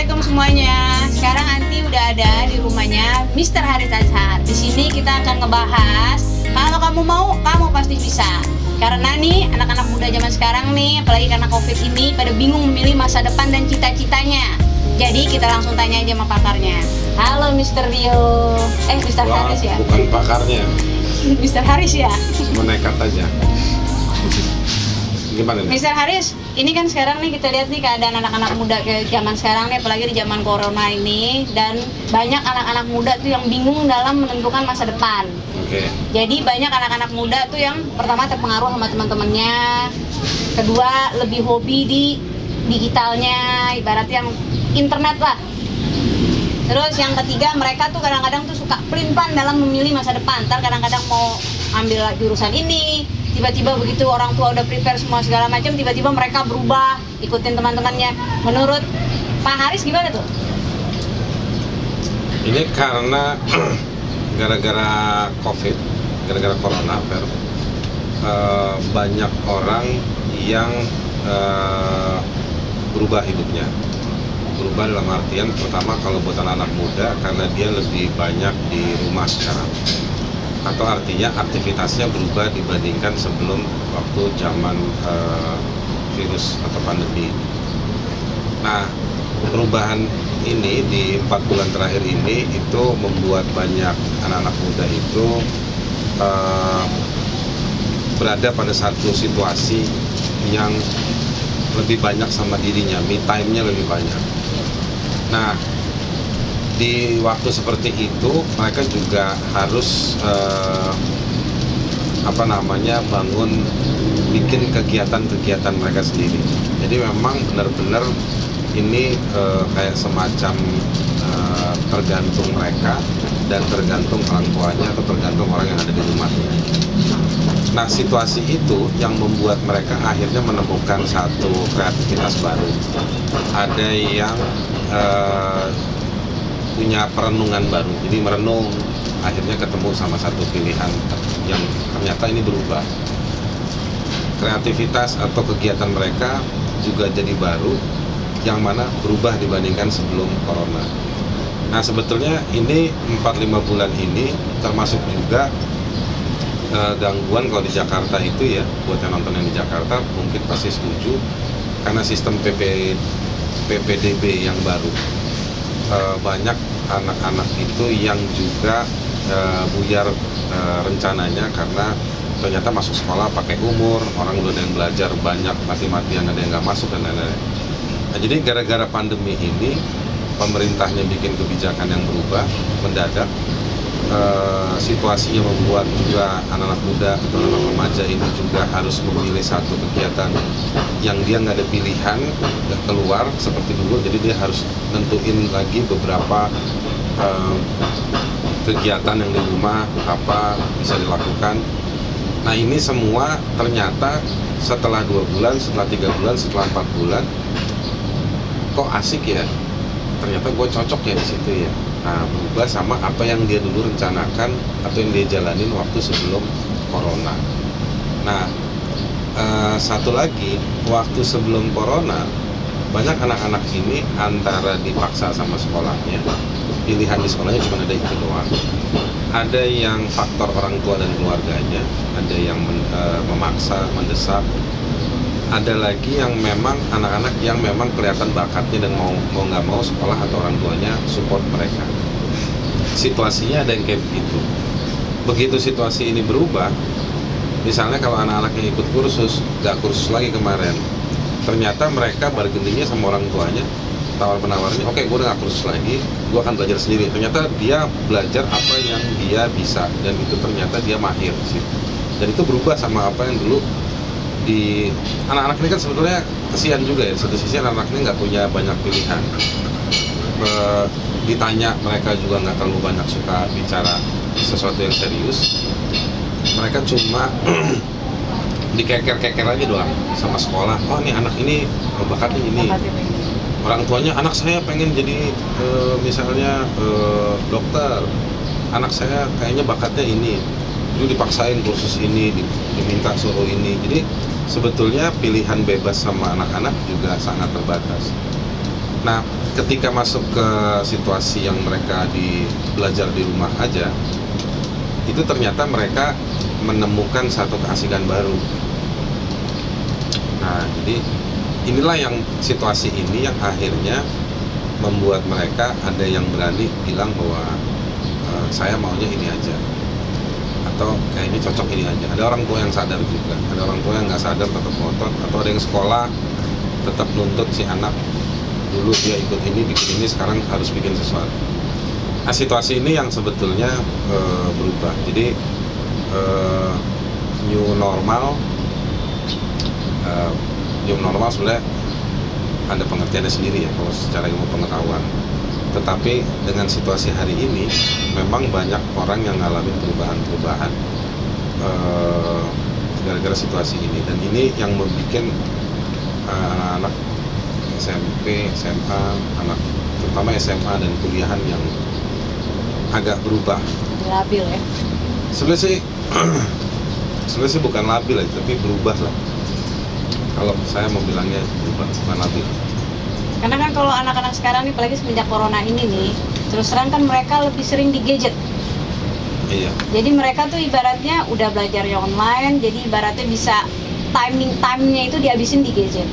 Assalamualaikum semuanya. Sekarang Anti udah ada di rumahnya Mr. Haris Azhar. Di sini kita akan ngebahas, kalau kamu mau, kamu pasti bisa. Karena nih anak-anak muda zaman sekarang nih, apalagi karena Covid ini, pada bingung memilih masa depan dan cita-citanya. Jadi kita langsung tanya aja sama pakarnya. Halo Mr. Rio. Mr. Wah, Haris ya? bukan pakarnya, Mr. Haris ya? cuma nekat aja. Gimana nih? Mr. Haris, ini kan sekarang nih kita lihat nih keadaan anak-anak muda ke zaman sekarang nih, apalagi di zaman corona ini, dan banyak anak-anak muda tuh yang bingung dalam menentukan masa depan. Oke. Jadi banyak anak-anak muda tuh yang pertama terpengaruh sama teman-temannya, kedua lebih hobi di digitalnya, ibaratnya yang internet lah. Terus yang ketiga, mereka tuh kadang-kadang tuh suka pelin-pelan dalam memilih masa depan. Ntar kadang-kadang mau ambil jurusan ini, tiba-tiba begitu orang tua udah prepare semua segala macam, tiba-tiba mereka berubah, ikutin teman-temannya. Menurut Pak Haris gimana tuh? Ini karena gara-gara COVID, gara-gara corona, banyak orang yang berubah hidupnya. Berubah dalam artian pertama kalau buat anak muda karena dia lebih banyak di rumah sekarang, atau artinya aktivitasnya berubah dibandingkan sebelum waktu zaman virus atau pandemi. Nah, perubahan ini di 4 bulan terakhir ini itu membuat banyak anak-anak muda itu berada pada satu situasi yang lebih banyak sama dirinya, me time-nya lebih banyak. Nah, di waktu seperti itu mereka juga harus bangun bikin kegiatan-kegiatan mereka sendiri. Jadi memang benar-benar ini kayak semacam tergantung mereka dan tergantung orang tuanya atau tergantung orang yang ada di rumahnya. Nah, situasi itu yang membuat mereka akhirnya menemukan satu kreativitas baru. Ada yang punya perenungan baru, jadi merenung, akhirnya ketemu sama satu pilihan yang ternyata ini berubah. Kreativitas atau kegiatan mereka juga jadi baru, yang mana berubah dibandingkan sebelum corona. Nah, sebetulnya ini 4-5 bulan ini termasuk juga gangguan kalau di Jakarta itu ya, buat yang nonton yang di Jakarta mungkin pasti setuju, karena sistem PPDB yang baru. Banyak anak-anak itu yang juga buyar rencananya karena ternyata masuk sekolah pakai umur, orang udah ada yang belajar banyak mati-matian, ada yang nggak masuk dan lain-lain. Nah, jadi gara-gara pandemi ini pemerintahnya bikin kebijakan yang berubah mendadak. Situasinya membuat juga anak-anak muda atau anak remaja ini juga harus memilih satu kegiatan yang dia nggak ada pilihan, nggak keluar seperti dulu, jadi dia harus nentuin lagi beberapa kegiatan yang di rumah apa bisa dilakukan. Nah, ini semua ternyata setelah 2 bulan, setelah 3 bulan, setelah 4 bulan, kok asik ya, ternyata gue cocok ya di situ ya. Nah, berubah sama apa yang dia dulu rencanakan atau yang dia jalanin waktu sebelum corona. Nah, satu lagi, waktu sebelum corona banyak anak-anak ini antara dipaksa sama sekolahnya, pilihan di sekolahnya cuma ada itu doang. Ada yang faktor orang tua dan keluarganya, ada yang memaksa, mendesak. Ada lagi yang memang anak-anak yang memang kelihatan bakatnya dan mau nggak mau sekolah atau orang tuanya support mereka. Situasinya ada yang kayak begitu. Begitu situasi ini berubah, misalnya kalau anak-anak yang ikut kursus, nggak kursus lagi kemarin, ternyata mereka bargainingnya sama orang tuanya, tawar-menawarnya, oke, gue udah nggak kursus lagi, gue akan belajar sendiri. Ternyata dia belajar apa yang dia bisa, dan itu ternyata dia mahir sih. Dan itu berubah sama apa yang dulu di anak-anak ini kan sebetulnya kesian juga ya, di satu sisi anak-anak ini nggak punya banyak pilihan. Ditanya mereka juga nggak terlalu banyak suka bicara sesuatu yang serius, mereka cuma dikeker-keker aja doang sama sekolah. Oh, nih anak ini bakatnya ini, orang tuanya anak saya pengen jadi misalnya dokter, anak saya kayaknya bakatnya ini, itu dipaksain kursus ini, diminta suruh ini. Jadi sebetulnya pilihan bebas sama anak-anak juga sangat terbatas. Nah, ketika masuk ke situasi yang mereka belajar di rumah aja, itu ternyata mereka menemukan satu keasikan baru. Nah, jadi inilah yang situasi ini yang akhirnya membuat mereka ada yang berani bilang bahwa saya maunya ini aja, atau kayaknya cocok ini aja. Ada orang tua yang sadar juga, ada orang tua yang nggak sadar tetap ngotot, atau ada yang sekolah tetap nuntut si anak, dulu dia ikut ini, bikin ini, sekarang harus bikin sesuatu. Nah, situasi ini yang sebetulnya berubah. Jadi new normal sebenarnya ada pengertiannya sendiri ya kalau secara ilmu pengetahuan. Tetapi dengan situasi hari ini memang banyak orang yang ngalamin perubahan-perubahan gara-gara situasi ini, dan ini yang membuat anak SMP, SMA, anak terutama SMA dan kuliahan yang agak berubah. Labil ya. Sebenarnya sih bukan labil aja, tapi berubah lah. Kalau saya mau bilangnya berubah, bukan labil. Karena kan kalau anak-anak sekarang nih, apalagi semenjak corona ini nih, terus terang kan mereka lebih sering di gadget. Iya. Jadi mereka tuh ibaratnya udah belajarnya online, jadi ibaratnya bisa timenya itu dihabisin di gadget.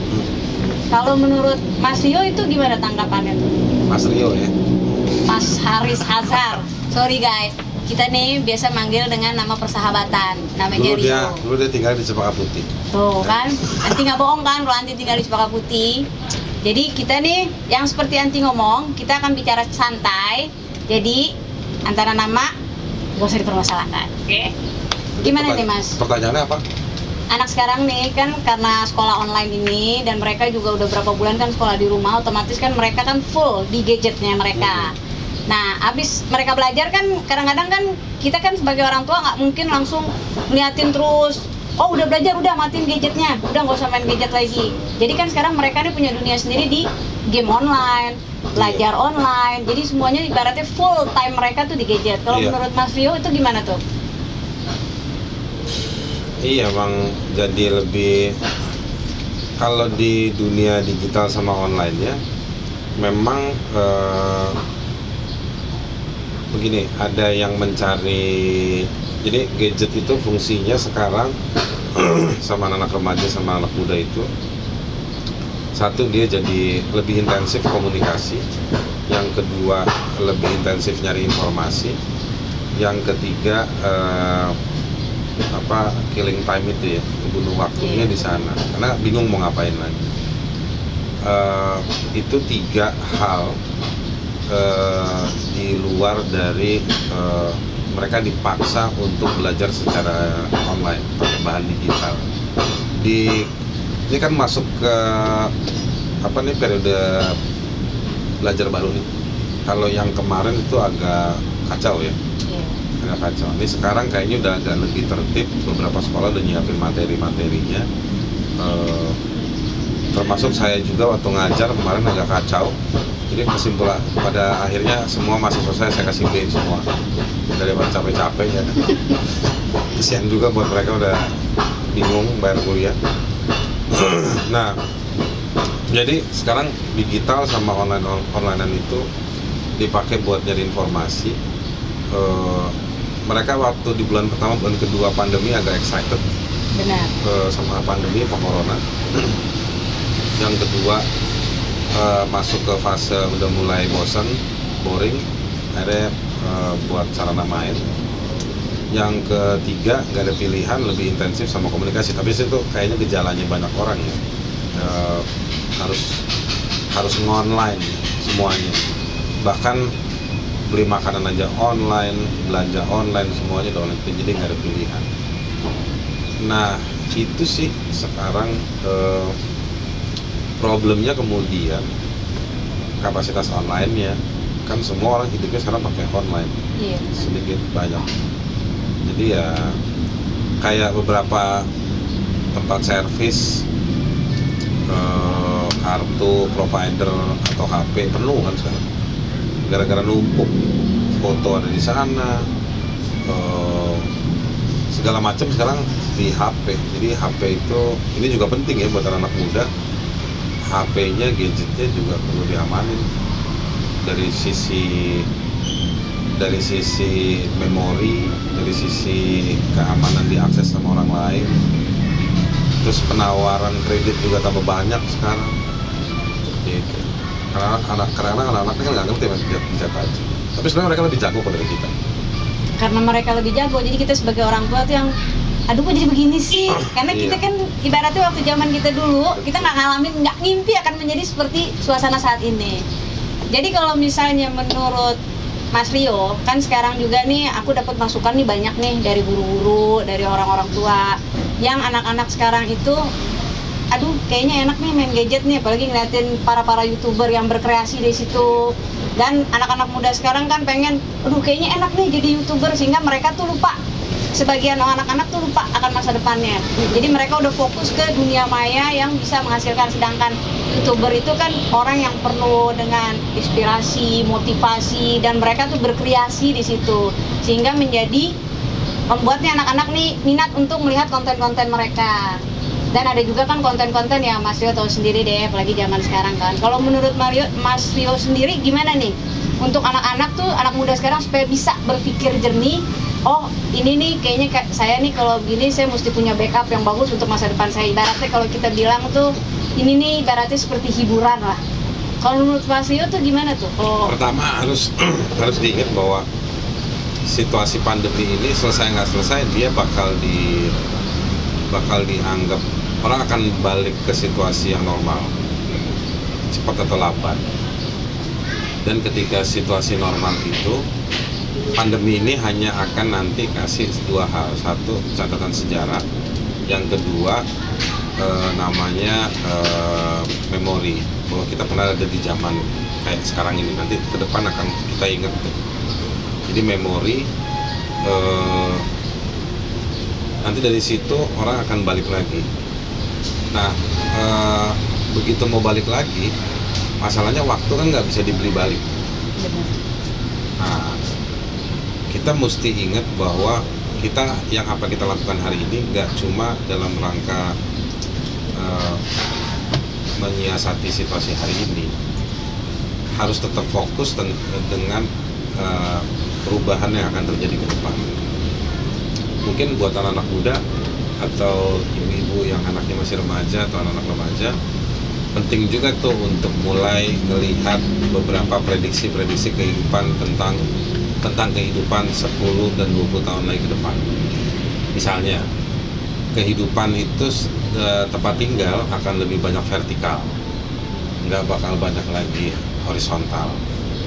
Kalau menurut Mas Rio itu gimana tanggapannya tuh? Mas Rio ya. Mas Haris Hazar. Sorry guys, kita nih biasa manggil dengan nama persahabatan, namanya Rio. Dulu dia tinggal di Cempaka Putih. Tuh kan, Anti nggak bohong kan kalau Anti tinggal di Cempaka Putih. Jadi kita nih, yang seperti Anti ngomong, kita akan bicara santai. Jadi antara nama gak usah dipermasalahkan. Oke. Gimana nih Mas? Pertanyaannya apa? Anak sekarang nih kan karena sekolah online ini, dan mereka juga udah berapa bulan kan sekolah di rumah, otomatis kan mereka kan full di gadgetnya mereka. Nah, abis mereka belajar kan kadang-kadang kan kita kan sebagai orang tua nggak mungkin langsung ngeliatin terus, oh udah belajar udah matiin gadgetnya, udah nggak usah main gadget lagi. Jadi kan sekarang mereka nih punya dunia sendiri di game online, belajar online, jadi semuanya ibaratnya full time mereka tuh di gadget. Kalau menurut Mas Rio itu gimana tuh? Iya, Bang, jadi lebih kalau di dunia digital sama online ya memang begini, ada yang mencari, jadi gadget itu fungsinya sekarang sama anak remaja sama anak muda itu, satu dia jadi lebih intensif komunikasi, yang kedua lebih intensif nyari informasi, yang ketiga killing time itu ya, membunuh waktunya di sana karena bingung mau ngapain lagi. Itu tiga hal di luar dari mereka dipaksa untuk belajar secara online pakai bahan digital. Ini kan masuk ke periode belajar baru nih. Kalau yang kemarin itu agak kacau ya. Agak kacau. Ini sekarang kayaknya udah agak lebih tertib. Beberapa sekolah udah nyiapin materi-materinya. Termasuk saya juga waktu ngajar kemarin agak kacau. Jadi kesimpulan pada akhirnya semua mahasiswa saya kasih B semua, daripada capek-capek ya. Kesian juga buat mereka udah bingung bayar kuliah. Nah, jadi sekarang digital sama onlinean itu dipakai buat nyari informasi. Mereka waktu di bulan pertama, bulan kedua pandemi agak excited. Benar. Sama pandemi apa corona. Yang kedua masuk ke fase udah mulai bosan, boring, akhirnya buat sarana main. Yang ketiga nggak ada pilihan, lebih intensif sama komunikasi. Tapi itu kayaknya gejalanya banyak orang ya, harus nge-online semuanya. Bahkan beli makanan aja online, belanja online, semuanya udah online, jadi nggak ada pilihan. Nah itu sih sekarang problemnya. Kemudian kapasitas online-nya kan semua orang hidupnya sekarang pakai online, sedikit banyak. Jadi ya kayak beberapa tempat servis kartu provider atau HP penuh kan sekarang, gara-gara numpuk foto ada di sana, segala macam sekarang di HP. Jadi HP itu ini juga penting ya buat anak muda. HP-nya, gadgetnya juga perlu diamanin dari sisi memori, dari sisi keamanan diakses sama orang lain. Terus penawaran kredit juga tambah banyak sekarang gitu. Karena anak-anaknya kan nggak ngerti mencet aja, tapi sebenarnya mereka lebih jago dari kita. Karena mereka lebih jago, jadi kita sebagai orang tua tuh yang aduh kok jadi begini sih, karena Iya. kita kan ibaratnya waktu zaman kita dulu kita nggak ngalamin, nggak ngimpi akan menjadi seperti suasana saat ini. Jadi kalau misalnya menurut Mas Rio, kan sekarang juga nih aku dapat masukan nih banyak nih dari guru-guru, dari orang-orang tua yang anak-anak sekarang itu aduh kayaknya enak nih main gadget nih, apalagi ngeliatin para YouTuber yang berkreasi di situ. Dan anak-anak muda sekarang kan pengen aduh kayaknya enak nih jadi YouTuber, sehingga mereka tuh lupa, sebagian anak-anak tuh lupa akan masa depannya. Jadi mereka udah fokus ke dunia maya yang bisa menghasilkan, sedangkan YouTuber itu kan orang yang penuh dengan inspirasi, motivasi, dan mereka tuh berkreasi di situ, sehingga membuatnya anak-anak nih minat untuk melihat konten-konten mereka. Dan ada juga kan konten-konten yang Mas Rio tahu sendiri deh, apalagi zaman sekarang kan. Kalau menurut Mas Rio sendiri gimana nih untuk anak-anak tuh, anak muda sekarang supaya bisa berpikir jernih, oh ini nih kayaknya saya nih kalau gini saya mesti punya backup yang bagus untuk masa depan saya. Ibaratnya kalau kita bilang tuh ini nih ibaratnya seperti hiburan lah. Kalau menurut Mas Rio tuh gimana tuh? Pertama harus diingat bahwa situasi pandemi ini selesai nggak selesai, dia bakal dianggap orang akan balik ke situasi yang normal cepat atau lambat. Dan ketika situasi normal itu, pandemi ini hanya akan nanti kasih dua hal. Satu, catatan sejarah. Yang kedua, namanya memori, bahwa kita pernah ada di zaman kayak sekarang ini, nanti ke depan akan kita ingat. Jadi memori, nanti dari situ orang akan balik lagi. Nah, begitu mau balik lagi, masalahnya waktu kan nggak bisa dibeli balik. Nah, kita mesti ingat bahwa apa kita lakukan hari ini nggak cuma dalam rangka menyiasati situasi hari ini, harus tetap fokus dengan perubahan yang akan terjadi ke depan. Mungkin buat anak-anak muda atau ibu-ibu yang anaknya masih remaja atau anak-anak remaja, penting juga tuh untuk mulai melihat beberapa prediksi-prediksi kehidupan tentang kehidupan 10 dan 20 tahun lagi ke depan. Misalnya, kehidupan itu tempat tinggal akan lebih banyak vertikal, nggak bakal banyak lagi horizontal.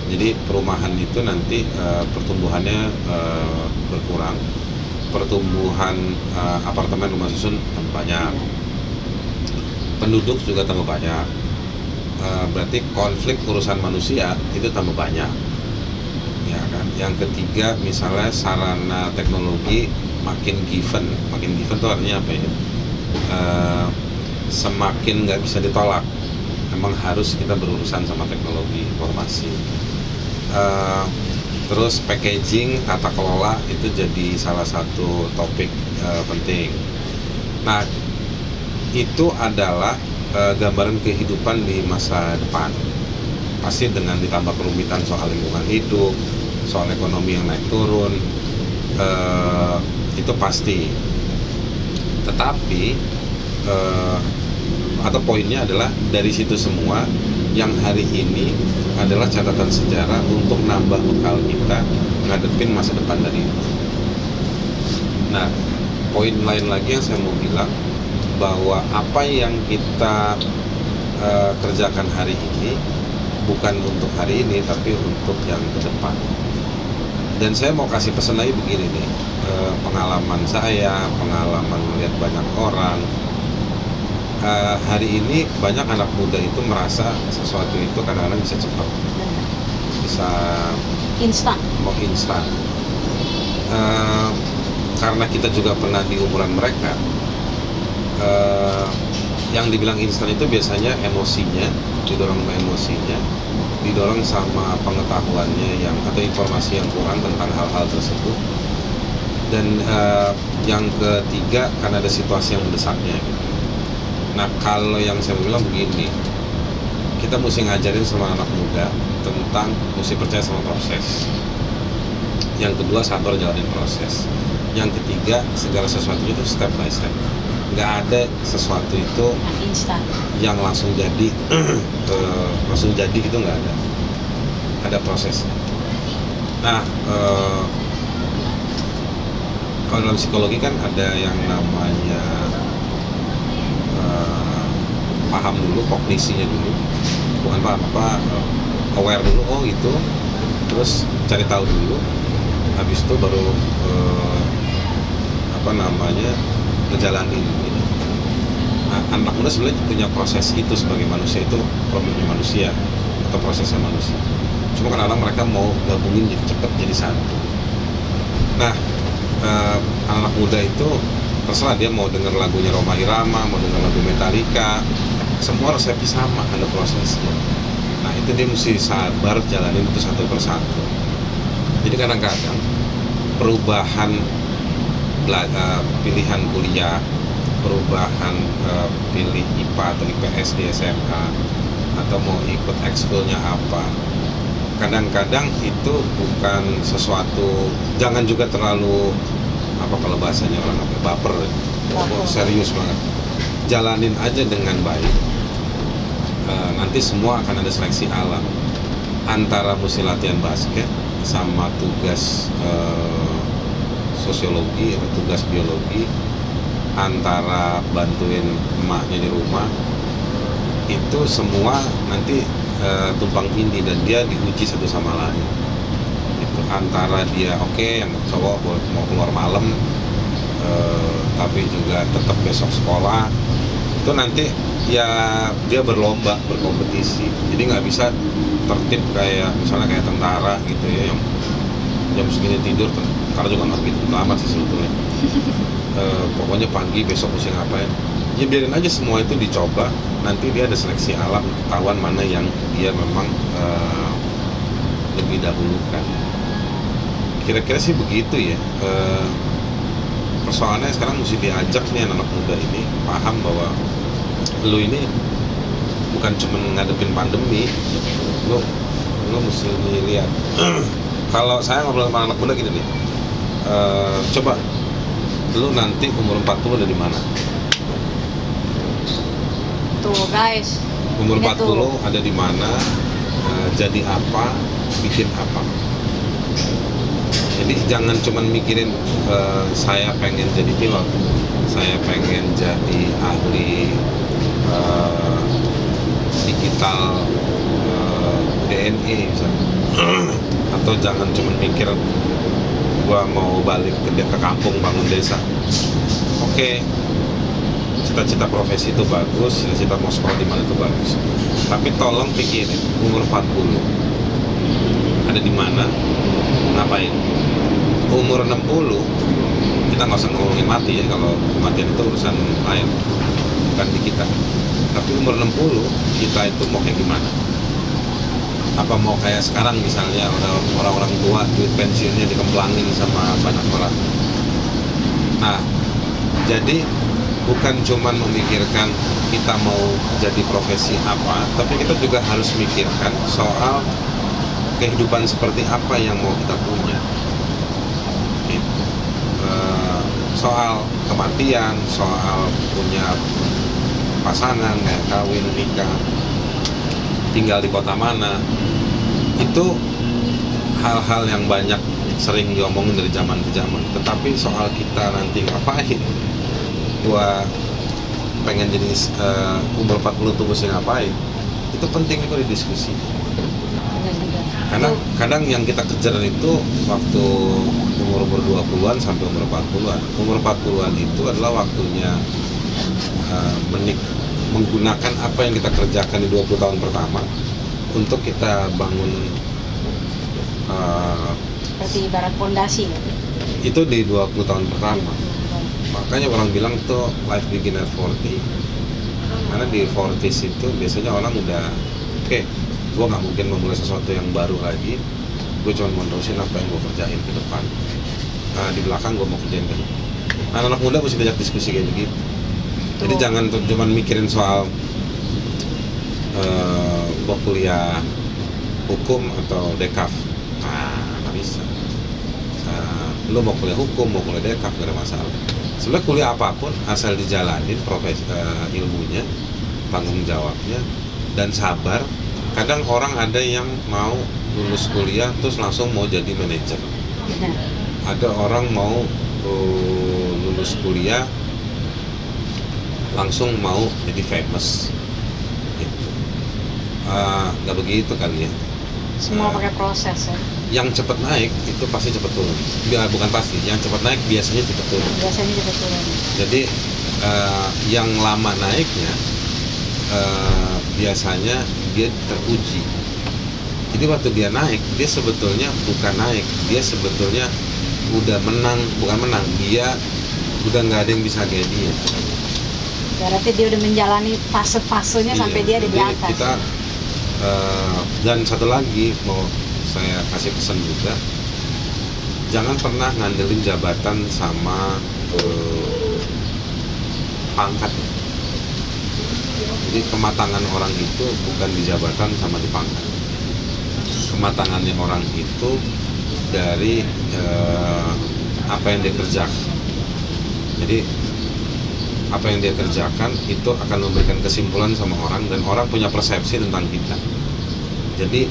Jadi perumahan itu nanti pertumbuhannya berkurang, pertumbuhan apartemen rumah susun tambah banyak, penduduk juga tambah banyak, berarti konflik urusan manusia itu tambah banyak, ya kan. Yang ketiga, misalnya sarana teknologi makin given itu artinya apa ya? Semakin nggak bisa ditolak, memang harus kita berurusan sama teknologi informasi. Terus packaging, tata kelola itu jadi salah satu topik penting. Nah, itu adalah gambaran kehidupan di masa depan. Pasti dengan ditambah kerumitan soal lingkungan hidup, soal ekonomi yang naik turun, itu pasti. Tetapi atau poinnya adalah dari situ semua, yang hari ini adalah catatan sejarah untuk nambah bekal kita ngadepin masa depan dari itu. Nah, poin lain lagi yang saya mau bilang, bahwa apa yang kita kerjakan hari ini bukan untuk hari ini, tapi untuk yang ke depan. Dan saya mau kasih pesan lagi begini nih, pengalaman saya, pengalaman melihat banyak orang, hari ini banyak anak muda itu merasa sesuatu itu kadang-kadang bisa cepat, bisa mau instan. Karena kita juga pernah di umuran mereka, yang dibilang instan itu biasanya emosinya, didorong sama pengetahuannya atau informasi yang kurang tentang hal-hal tersebut. Dan yang ketiga, karena ada situasi yang mendesaknya. Nah, kalau yang saya bilang begini, kita mesti ngajarin sama anak muda tentang mesti percaya sama proses. Yang kedua, sabar jalanin proses. Yang ketiga, segala sesuatu itu step by step. Nggak ada sesuatu itu instan yang langsung jadi langsung jadi itu nggak ada. Ada prosesnya. Nah, kalau dalam psikologi kan ada yang namanya paham dulu, kognisinya dulu, bukan paham aware dulu, oh gitu, terus cari tahu dulu, habis itu baru ngejalanin gitu. Nah, anak muda sebenarnya punya proses itu sebagai manusia, itu problemnya manusia atau prosesnya manusia. Cuma kadang-kadang mereka mau gabungin jadi cepet jadi satu. Nah, anak muda itu terserah dia mau denger lagunya Rhoma Irama, mau denger lagu Metallica, semua resepnya sama, ada prosesnya. Nah, itu dia mesti sabar jalanin itu satu persatu. Jadi kadang-kadang perubahan pilihan kuliah, perubahan pilih IPA atau IPS di SMA, atau mau ikut ekskulnya apa, kadang-kadang itu bukan sesuatu, jangan juga terlalu kalau bahasanya orang baper, serius banget. Jalanin aja dengan baik. Nanti semua akan ada seleksi alam antara mesti latihan basket sama tugas sosiologi atau tugas biologi, antara bantuin emaknya di rumah, itu semua nanti tumpang tindih dan dia diuji satu sama lain. Itu antara dia yang cowok mau keluar malam tapi juga tetap besok sekolah, itu nanti ya dia berlomba, berkompetisi. Jadi nggak bisa tertib kayak misalnya kayak tentara gitu ya, yang jam segini tidur, tentara juga nggak gitu amat sih sebetulnya. Pokoknya pagi besok mesti ngapain, ya biarin aja semua itu dicoba, nanti dia ada seleksi alam, ketahuan mana yang dia memang lebih dahulukan. Kira-kira sih begitu ya. Persoalannya sekarang mesti diajak nih anak muda ini paham bahwa lu ini bukan cuma ngadepin pandemi, lu mesti lihat. Kalau saya ngobrol sama anak muda gini nih, coba lu nanti umur 40 ada di mana? Tuh guys, Umur ini 40 tuh ada di mana, jadi apa, bikin apa. Jadi jangan cuman mikirin saya pengen jadi pilot, saya pengen jadi ahli digital DNA misalnya. Atau jangan cuman mikir gua mau balik ke kampung bangun desa. Oke, cita-cita profesi itu bagus, cita-cita mau sekolah di mana itu bagus. Tapi tolong pikirin umur 40 ada di mana, ngapain. Umur 60 kita nggak usah ngomongin mati ya, kalau kematian itu urusan lain, bukan di kita. Tapi umur 60 kita itu mau kayak gimana? Apa mau kayak sekarang misalnya orang-orang tua duit pensiunnya dikemplangin sama banyak orang. Nah, jadi bukan cuman memikirkan kita mau jadi profesi apa, tapi kita juga harus mikirkan soal kehidupan seperti apa yang mau kita punya. Gitu. Soal kematian, soal punya pasangan, kayak kawin, nikah, tinggal di kota mana, itu hal-hal yang banyak sering diomongin dari zaman ke zaman. Tetapi soal kita nanti ngapain, gua pengen jadi umur 40 tuh mesti ngapain, itu penting juga didiskusi. Karena kadang yang kita kejar itu waktu umur 20-an sampai umur 40-an. Umur 40-an itu adalah waktunya menggunakan apa yang kita kerjakan di 20 tahun pertama untuk kita bangun seperti ibarat fondasi ya. Itu di 20 tahun pertama. Makanya orang bilang tuh life begin at 40. Karena di 40s itu biasanya orang udah gue nggak mungkin memulai sesuatu yang baru lagi, gue cuma mau terusin apa yang gue kerjain ke depan. Di belakang gue mau kerjain ke depan. Anak muda mesti diajak diskusi kayak begitu. Jadi jangan cuma mikirin soal mau kuliah hukum atau dekaf, nggak bisa. Lu mau kuliah hukum, mau kuliah dekaf, gak ada masalah. Sebenarnya kuliah apapun asal dijalanin profesi, ilmunya, tanggung jawabnya, dan sabar. Kadang orang ada yang mau lulus kuliah terus langsung mau jadi manajer. Benar. Ada orang mau lulus kuliah langsung mau jadi famous. Gitu. Nggak begitu kali ya. Semua pakai proses ya. Yang cepat naik itu pasti cepat turun. Bukan pasti, yang cepat naik biasanya cepat turun. Biasanya juga turun. Jadi yang lama naiknya biasanya dia teruji. Jadi waktu dia naik, dia sebetulnya bukan naik, dia sebetulnya udah menang, bukan menang, dia udah nggak ada yang bisa kayak dia. Berarti dia udah menjalani fase-fasenya sampai dia ada di Jadi atas. kita dan satu lagi mau saya kasih pesan juga, jangan pernah ngandelin jabatan sama pangkat. Jadi kematangan orang itu bukan di jabatan sama di pangkat. Kematangannya orang itu dari apa yang dia kerjakan. Jadi apa yang dia kerjakan itu akan memberikan kesimpulan sama orang, dan orang punya persepsi tentang kita. Jadi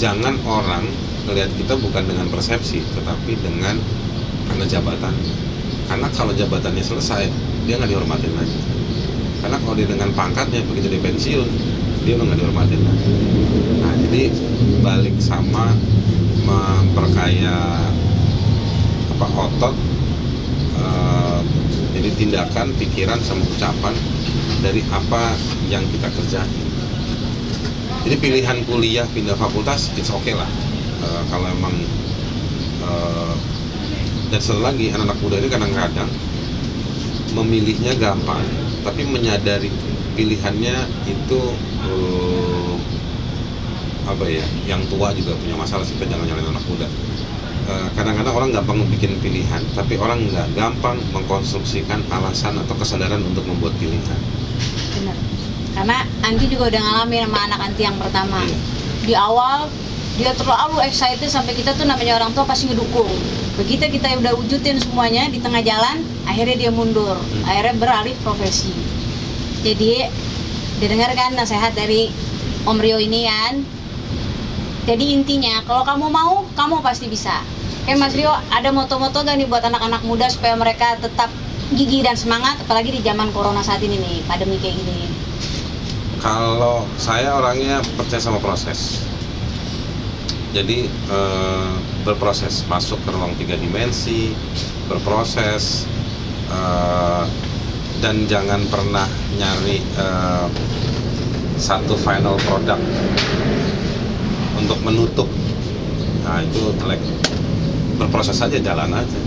jangan orang melihat kita bukan dengan persepsi, tetapi dengan karena jabatan. Karena kalau jabatannya selesai, dia nggak dihormatin lagi. Karena kalau dia dengan pangkatnya, begitu dia pensiun, dia udah nggak dihormatin lagi. Nah, jadi balik sama memperkaya otot, jadi tindakan, pikiran, sama ucapan dari apa yang kita kerjain. Jadi pilihan kuliah pindah fakultas, it's okay lah. Kalau emang dan satu lagi, anak-anak muda ini kadang-kadang memilihnya gampang, tapi menyadari pilihannya itu yang tua juga punya masalah sih. Kita jangan nyalain anak muda. Kadang-kadang orang gampang bikin pilihan, tapi orang nggak gampang mengkonstruksikan alasan atau kesadaran untuk membuat pilihan. Benar. Karena Anti juga udah ngalamin sama anak Anti yang pertama. Iya. Di awal dia terlalu excited sampai kita tuh namanya orang tua pasti ngedukung. Begitu kita udah wujudin semuanya di tengah jalan, akhirnya dia mundur. Akhirnya beralih profesi. Jadi didengarkan nasihat dari Om Rio ini kan. Jadi intinya kalau kamu mau, kamu pasti bisa. Kayak Mas Rio, ada moto-moto gak nih buat anak-anak muda supaya mereka tetap gigih dan semangat, apalagi di zaman corona saat ini nih, pandemi kayak gini. Kalau saya orangnya percaya sama proses. Jadi berproses, masuk ke ruang 3 dimensi, berproses, dan jangan pernah nyari satu final product untuk menutup. Nah, itu berproses aja, jalan aja.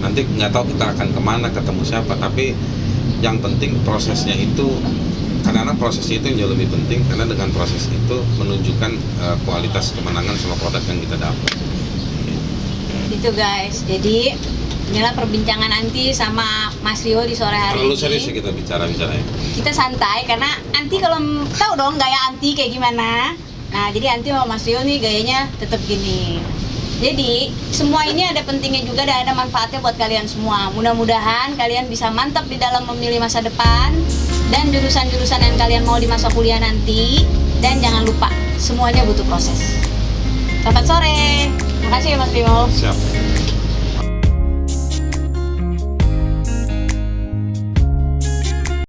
Nanti nggak tahu kita akan kemana, ketemu siapa, tapi yang penting prosesnya itu, karena prosesnya itu yang jauh lebih penting, karena dengan proses itu menunjukkan kualitas kemenangan sama produk yang kita dapat. Itu guys, jadi inilah perbincangan Anti sama Mas Rio di sore hari Terlalu ini. serius sih kita bicara-bicaranya. Kita santai karena Anti kalau tahu dong gaya Anti kayak gimana. Nah, jadi Anti sama Mas Rio nih gayanya tetap gini. Jadi semua ini ada pentingnya juga dan ada manfaatnya buat kalian semua. Mudah-mudahan kalian bisa mantap di dalam memilih masa depan dan jurusan-jurusan yang kalian mau di masa kuliah nanti. Dan jangan lupa, semuanya butuh proses. Selamat sore. Terima kasih ya Mas Rio. Siap.